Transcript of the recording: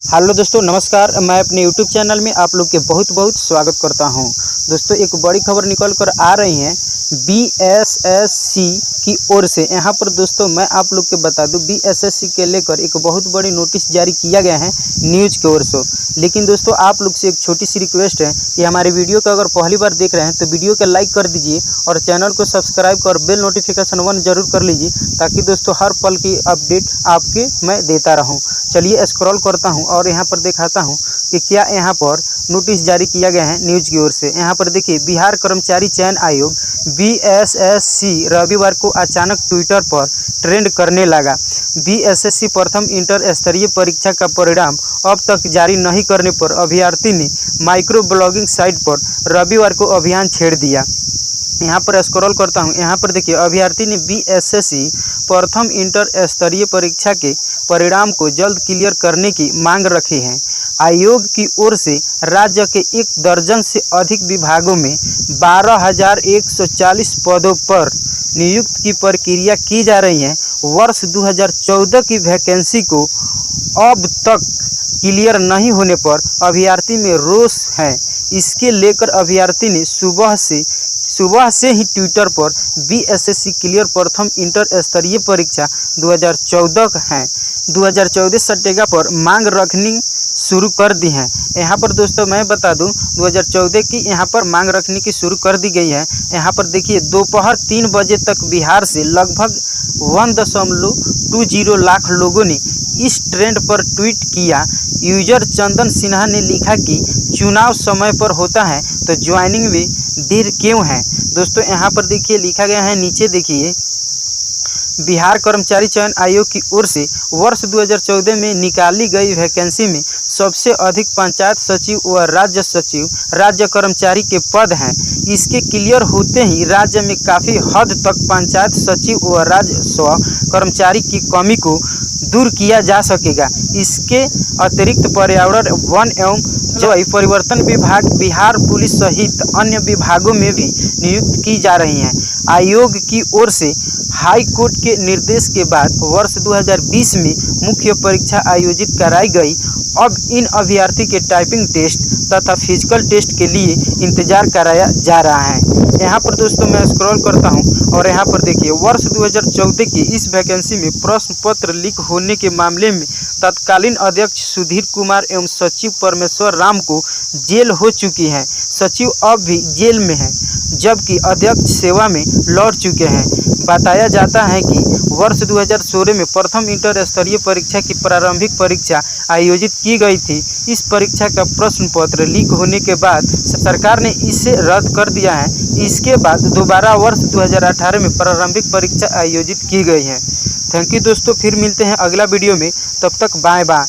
Hello दोस्तों, नमस्कार। मैं अपने यूट्यूब चैनल में आप लोग के बहुत बहुत स्वागत करता हूं। दोस्तों, एक बड़ी खबर निकल कर आ रही है बीएसएससी की ओर से। यहां पर दोस्तों मैं आप लोग के बता दूं, बीएसएससी के लेकर एक बहुत बड़ी नोटिस जारी किया गया है न्यूज़ की ओर से। लेकिन दोस्तों आप लोग से एक छोटी सी रिक्वेस्ट है कि हमारे वीडियो को अगर पहली बार देख रहे हैं तो वीडियो को लाइक कर दीजिए और चैनल को सब्सक्राइब कर बेल नोटिफिकेशन 1 जरूर कर लीजिए, ताकि दोस्तों हर पल की अपडेट आपके मैं देता रहूं। चलिए स्क्रॉल करता हूं और यहां पर दिखाता हूं कि क्या यहां पर नोटिस जारी किया गया है न्यूज़ की ओर से। यहां पर देखिए, बिहार कर्मचारी चयन आयोग बीएसएससी रविवार को अचानक ट्विटर पर ट्रेंड करने लगा। बीएसएससी प्रथम इंटर स्तरीय परीक्षा का परिणाम अब तक जारी नहीं करने पर अभ्यर्थी ने माइक्रो ब्लॉगिंग साइट पर रविवार को अभियान छेड़ दिया। यहाँ पर स्क्रॉल करता हूँ, यहाँ पर देखिए, अभ्यर्थी ने बीएसएससी प्रथम इंटर स्तरीय परीक्षा के परिणाम को जल्द क्लियर करने की मांग रखी है। आयोग की ओर से राज्य के 1 दर्जन से अधिक विभागों में 12,140 पदों पर नियुक्ति की प्रक्रिया की जा रही है। वर्ष 2014 की वैकेंसी को अब तक क्लियर नहीं होने पर अभ्यर्थी में रोष है। इसके लेकर अभ्यर्थी ने सुबह से ही ट्विटर पर बीएसएससी क्लियर प्रथम इंटर स्तरीय परीक्षा 2014 सटेगा पर मांग रखनी शुरू कर दी है। यहाँ पर दोस्तों मैं बता दूं, 2014 की यहाँ पर मांग रखने की शुरू कर दी गई है। यहाँ पर देखिए, दोपहर 3 बजे तक बिहार से लगभग 1.20 लाख लोगों ने इस ट्रेंड पर ट्वीट किया। यूजर चंदन सिन्हा ने लिखा कि चुनाव समय पर होता है तो ज्वाइनिंग में देर क्यों है। दोस्तों यहाँ पर देखिए लिखा गया है, नीचे देखिए, बिहार कर्मचारी चयन आयोग की ओर से वर्ष 2014 में निकाली गई वैकेंसी में सबसे अधिक पंचायत सचिव व राज्य सचिव राज्य कर्मचारी के पद हैं। इसके क्लियर होते ही राज्य में काफ़ी हद तक पंचायत सचिव व राजस्व कर्मचारी की कमी को दूर किया जा सकेगा। इसके अतिरिक्त पर्यावरण, वन एवं जलवायु परिवर्तन विभाग, बिहार पुलिस सहित अन्य विभागों में भी नियुक्त की जा रही हैं। आयोग की ओर से हाई कोर्ट के निर्देश के बाद वर्ष 2020 में मुख्य परीक्षा आयोजित कराई गई। अब इन अभ्यर्थी के टाइपिंग टेस्ट तथा फिजिकल टेस्ट के लिए इंतजार कराया जा रहा है। यहाँ पर दोस्तों मैं स्क्रॉल करता हूँ और यहाँ पर देखिए, वर्ष 2014 की इस वैकेंसी में प्रश्न पत्र लीक होने के मामले में तत्कालीन अध्यक्ष सुधीर कुमार एवं सचिव परमेश्वर राम को जेल हो चुकी है। सचिव अब भी जेल में हैं, जबकि अध्यक्ष सेवा में लौट चुके हैं। बताया जाता है कि वर्ष 2016 में प्रथम इंटर स्तरीय परीक्षा की प्रारंभिक परीक्षा आयोजित की गई थी। इस परीक्षा का प्रश्न पत्र लीक होने के बाद सरकार ने इसे रद्द कर दिया है। इसके बाद दोबारा वर्ष 2018 में प्रारंभिक परीक्षा आयोजित की गई है। थैंक यू दोस्तों, फिर मिलते हैं अगला वीडियो में। तब तक बाय बाय।